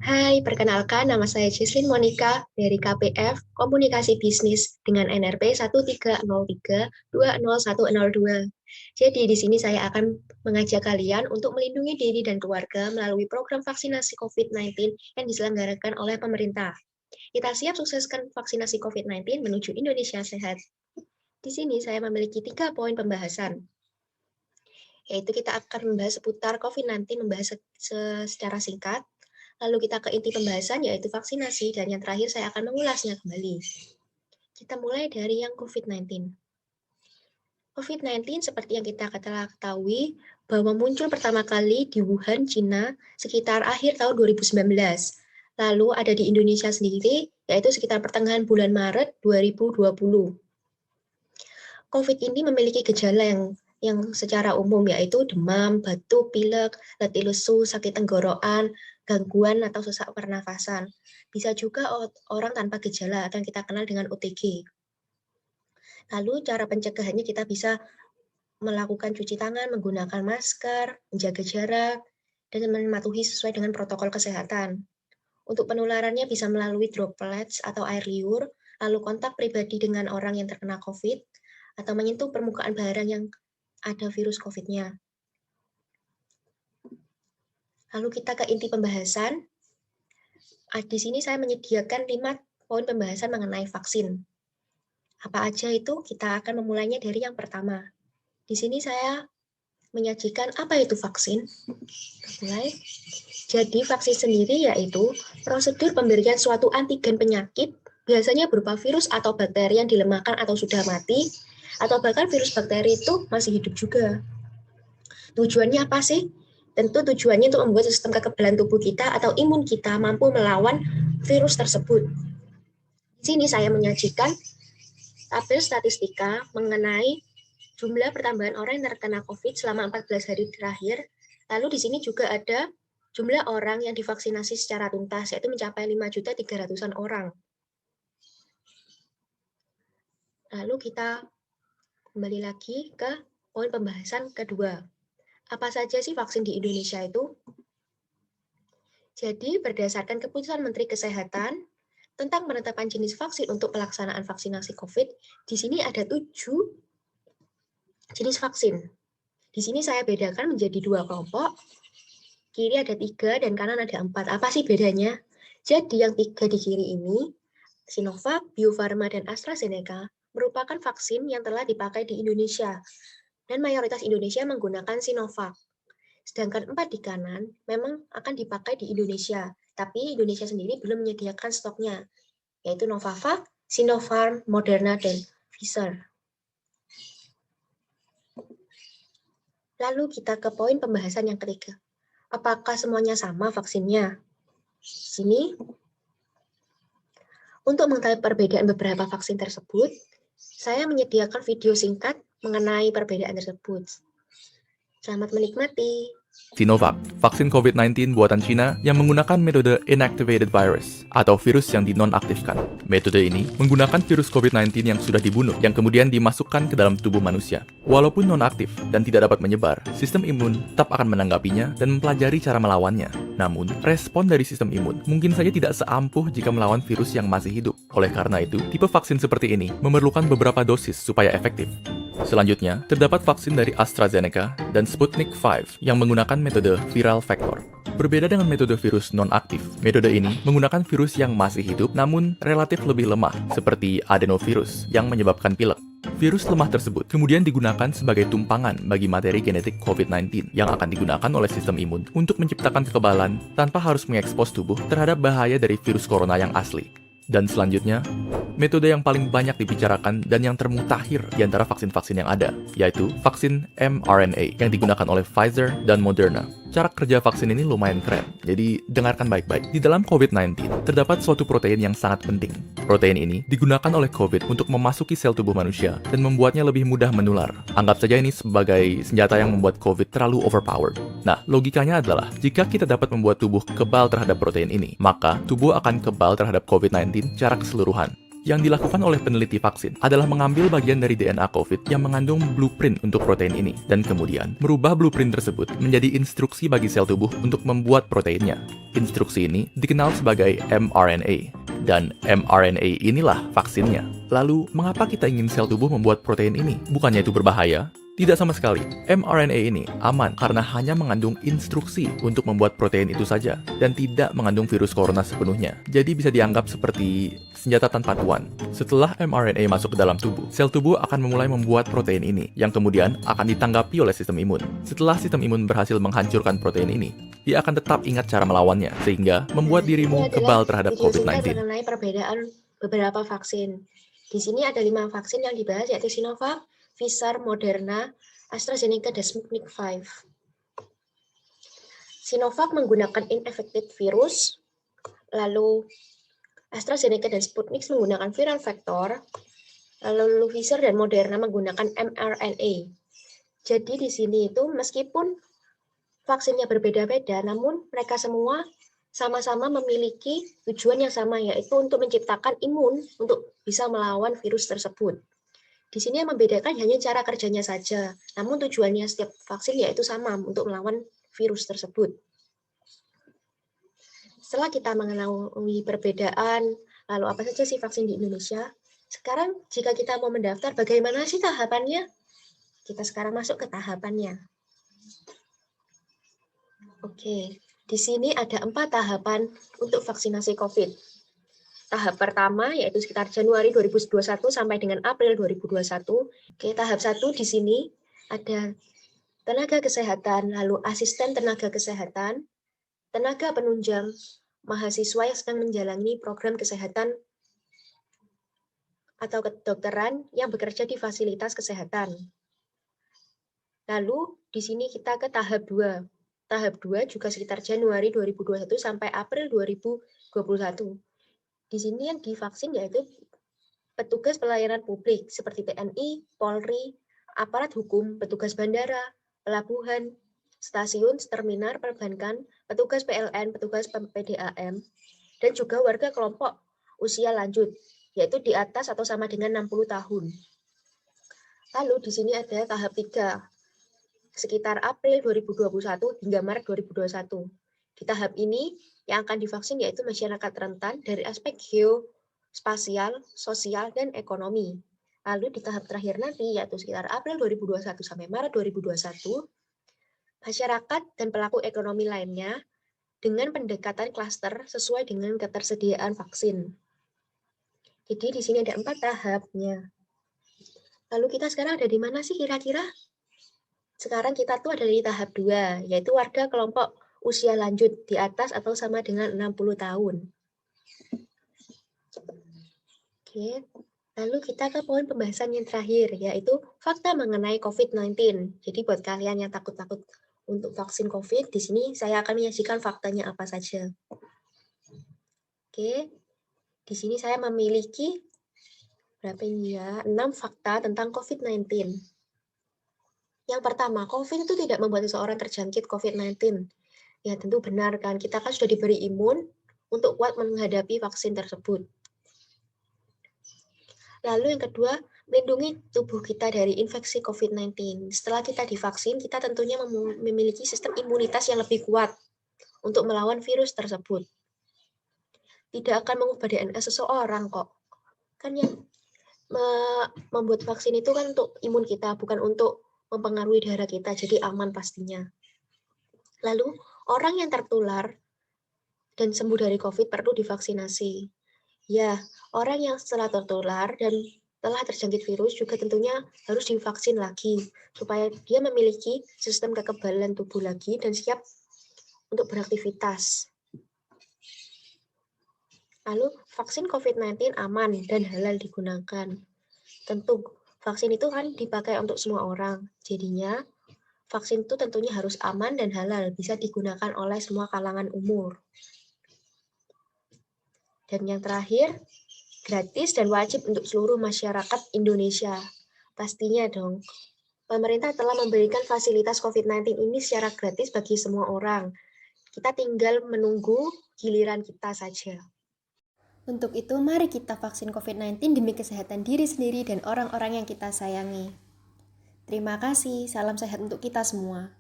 Hai, perkenalkan nama saya Jesslyn Monica dari KPF Komunikasi Bisnis dengan NRP 1303201102. Jadi di sini saya akan mengajak kalian untuk melindungi diri dan keluarga melalui program vaksinasi COVID-19 yang diselenggarakan oleh pemerintah. Kita siap sukseskan vaksinasi COVID-19 menuju Indonesia sehat. Di sini saya memiliki 3 poin pembahasan, yaitu kita akan membahas seputar COVID-19, membahas secara singkat. Lalu kita ke inti pembahasan, yaitu vaksinasi, dan yang terakhir saya akan mengulasnya kembali. Kita mulai dari yang COVID-19. COVID-19 seperti yang kita telah ketahui bahwa muncul pertama kali di Wuhan, Cina, sekitar akhir tahun 2019. Lalu ada di Indonesia sendiri, yaitu sekitar pertengahan bulan Maret 2020. COVID ini memiliki gejala yang secara umum, yaitu demam, batuk, pilek, letih lesu, sakit tenggorokan, gangguan atau sesak pernafasan. Bisa juga orang tanpa gejala atau yang kita kenal dengan OTG. Lalu cara pencegahannya kita bisa melakukan cuci tangan, menggunakan masker, menjaga jarak, dan mematuhi sesuai dengan protokol kesehatan. Untuk penularannya bisa melalui droplets atau air liur, lalu kontak pribadi dengan orang yang terkena COVID, atau menyentuh permukaan barang yang ada virus COVID-nya. Lalu kita ke inti pembahasan. Di sini saya menyediakan 5 poin pembahasan mengenai vaksin. Apa aja itu? Kita akan memulainya dari yang pertama. Di sini saya menyajikan apa itu vaksin. Mulai. Jadi vaksin sendiri yaitu prosedur pemberian suatu antigen penyakit, biasanya berupa virus atau bakteri yang dilemahkan atau sudah mati, atau bahkan virus bakteri itu masih hidup juga. Tujuannya apa sih? Tentu tujuannya untuk membuat sistem kekebalan tubuh kita atau imun kita mampu melawan virus tersebut. Di sini saya menyajikan tabel statistika mengenai jumlah pertambahan orang yang terkena COVID selama 14 hari terakhir. Lalu di sini juga ada jumlah orang yang divaksinasi secara tuntas, yaitu mencapai 5.300.000 orang. Lalu kita kembali lagi ke poin pembahasan kedua. Apa saja sih vaksin di Indonesia itu? Jadi, berdasarkan keputusan Menteri Kesehatan tentang penetapan jenis vaksin untuk pelaksanaan vaksinasi COVID, di sini ada 7 jenis vaksin. Di sini saya bedakan menjadi 2 kelompok. Kiri ada 3 dan kanan ada 4. Apa sih bedanya? Jadi, yang 3 di kiri ini, Sinovac, Bio Farma, dan AstraZeneca, merupakan vaksin yang telah dipakai di Indonesia. Dan mayoritas Indonesia menggunakan Sinovac. Sedangkan 4 di kanan memang akan dipakai di Indonesia, tapi Indonesia sendiri belum menyediakan stoknya, yaitu Novavax, Sinopharm, Moderna, dan Pfizer. Lalu kita ke poin pembahasan yang ketiga. Apakah semuanya sama vaksinnya? Sini, untuk mengetahui perbedaan beberapa vaksin tersebut, saya menyediakan video singkat mengenai perbedaan tersebut. Selamat menikmati. Sinovac, vaksin COVID-19 buatan Cina yang menggunakan metode inactivated virus atau virus yang dinonaktifkan. Metode ini menggunakan virus COVID-19 yang sudah dibunuh yang kemudian dimasukkan ke dalam tubuh manusia. Walaupun nonaktif dan tidak dapat menyebar, sistem imun tetap akan menanggapinya dan mempelajari cara melawannya. Namun, respon dari sistem imun mungkin saja tidak seampuh jika melawan virus yang masih hidup. Oleh karena itu, tipe vaksin seperti ini memerlukan beberapa dosis supaya efektif. Selanjutnya, terdapat vaksin dari AstraZeneca dan Sputnik V yang menggunakan metode viral vector. Berbeda dengan metode virus non-aktif, metode ini menggunakan virus yang masih hidup namun relatif lebih lemah, seperti adenovirus yang menyebabkan pilek. Virus lemah tersebut kemudian digunakan sebagai tumpangan bagi materi genetik COVID-19 yang akan digunakan oleh sistem imun untuk menciptakan kekebalan tanpa harus mengekspos tubuh terhadap bahaya dari virus corona yang asli. Dan selanjutnya, metode yang paling banyak dibicarakan dan yang termutakhir di antara vaksin-vaksin yang ada, yaitu vaksin mRNA yang digunakan oleh Pfizer dan Moderna. Cara kerja vaksin ini lumayan keren, jadi dengarkan baik-baik. Di dalam COVID-19, terdapat suatu protein yang sangat penting. Protein ini digunakan oleh COVID untuk memasuki sel tubuh manusia dan membuatnya lebih mudah menular. Anggap saja ini sebagai senjata yang membuat COVID terlalu overpowered. Nah, logikanya adalah, jika kita dapat membuat tubuh kebal terhadap protein ini, maka tubuh akan kebal terhadap COVID-19 secara keseluruhan. Yang dilakukan oleh peneliti vaksin adalah mengambil bagian dari DNA COVID yang mengandung blueprint untuk protein ini, dan kemudian merubah blueprint tersebut menjadi instruksi bagi sel tubuh untuk membuat proteinnya. Instruksi ini dikenal sebagai mRNA, dan mRNA inilah vaksinnya. Lalu, mengapa kita ingin sel tubuh membuat protein ini? Bukannya itu berbahaya? Tidak sama sekali. mRNA ini aman karena hanya mengandung instruksi untuk membuat protein itu saja dan tidak mengandung virus corona sepenuhnya. Jadi bisa dianggap seperti senjata tanpa tuan. Setelah mRNA masuk ke dalam tubuh, sel tubuh akan memulai membuat protein ini yang kemudian akan ditanggapi oleh sistem imun. Setelah sistem imun berhasil menghancurkan protein ini, dia akan tetap ingat cara melawannya sehingga membuat dirimu kebal terhadap Video singkat COVID-19. mengenai perbedaan beberapa vaksin. Di sini ada 5 vaksin yang dibahas, yaitu Sinovac, Pfizer, Moderna, AstraZeneca, dan Sputnik V. Sinovac menggunakan inactivated virus, lalu AstraZeneca dan Sputnik menggunakan viral vector, lalu Pfizer dan Moderna menggunakan mRNA. Jadi di sini itu meskipun vaksinnya berbeda-beda, namun mereka semua sama-sama memiliki tujuan yang sama, yaitu untuk menciptakan imun untuk bisa melawan virus tersebut. Di sini yang membedakan hanya cara kerjanya saja, namun tujuannya setiap vaksin yaitu sama untuk melawan virus tersebut. Setelah kita mengetahui perbedaan, lalu apa saja sih vaksin di Indonesia? Sekarang jika kita mau mendaftar, bagaimana sih tahapannya? Kita sekarang masuk ke tahapannya. Oke, di sini ada 4 tahapan untuk vaksinasi COVID. Tahap pertama yaitu sekitar Januari 2021 sampai dengan April 2021. Oke, tahap 1 di sini ada tenaga kesehatan, lalu asisten tenaga kesehatan, tenaga penunjang, mahasiswa yang sedang menjalani program kesehatan atau kedokteran yang bekerja di fasilitas kesehatan. Lalu di sini kita ke tahap 2. Tahap 2 juga sekitar Januari 2021 sampai April 2021. Di sini yang divaksin yaitu petugas pelayanan publik seperti TNI, Polri, aparat hukum, petugas bandara, pelabuhan, stasiun, terminal, perbankan, petugas PLN, petugas PDAM, dan juga warga kelompok usia lanjut, yaitu di atas atau sama dengan 60 tahun. Lalu di sini ada tahap 3, sekitar April 2021 hingga Maret 2021. Di tahap ini, yang akan divaksin yaitu masyarakat rentan dari aspek geospasial, sosial, dan ekonomi. Lalu di tahap terakhir nanti, yaitu sekitar April 2021 sampai Maret 2021, masyarakat dan pelaku ekonomi lainnya dengan pendekatan klaster sesuai dengan ketersediaan vaksin. Jadi di sini ada 4 tahapnya. Lalu kita sekarang ada di mana sih kira-kira? Sekarang kita tuh ada di tahap 2, yaitu warga kelompok usia lanjut di atas atau sama dengan 60 tahun. Oke, lalu kita ke poin pembahasan yang terakhir, yaitu fakta mengenai COVID-19. Jadi buat kalian yang takut-takut untuk vaksin COVID, di sini saya akan menyajikan faktanya apa saja. Oke, di sini saya memiliki berapa ini ya? 6 fakta tentang COVID-19. Yang pertama, COVID itu tidak membuat seseorang terjangkit COVID-19. Ya tentu benar kan, kita kan sudah diberi imun untuk kuat menghadapi vaksin tersebut. Lalu yang kedua, melindungi tubuh kita dari infeksi COVID-19. Setelah kita divaksin, kita tentunya memiliki sistem imunitas yang lebih kuat untuk melawan virus tersebut. Tidak akan mengubah DNA seseorang kok. Kan yang membuat vaksin itu kan untuk imun kita, bukan untuk mempengaruhi darah kita, jadi aman pastinya. Lalu, orang yang tertular dan sembuh dari COVID perlu divaksinasi. Ya, orang yang setelah tertular dan telah terjangkit virus juga tentunya harus divaksin lagi, supaya dia memiliki sistem kekebalan tubuh lagi dan siap untuk beraktivitas. Lalu, vaksin COVID-19 aman dan halal digunakan. Tentu, vaksin itu kan dipakai untuk semua orang. Jadinya, vaksin itu tentunya harus aman dan halal, bisa digunakan oleh semua kalangan umur. Dan yang terakhir, gratis dan wajib untuk seluruh masyarakat Indonesia. Pastinya dong, pemerintah telah memberikan fasilitas COVID-19 ini secara gratis bagi semua orang. Kita tinggal menunggu giliran kita saja. Untuk itu, mari kita vaksin COVID-19 demi kesehatan diri sendiri dan orang-orang yang kita sayangi. Terima kasih, salam sehat untuk kita semua.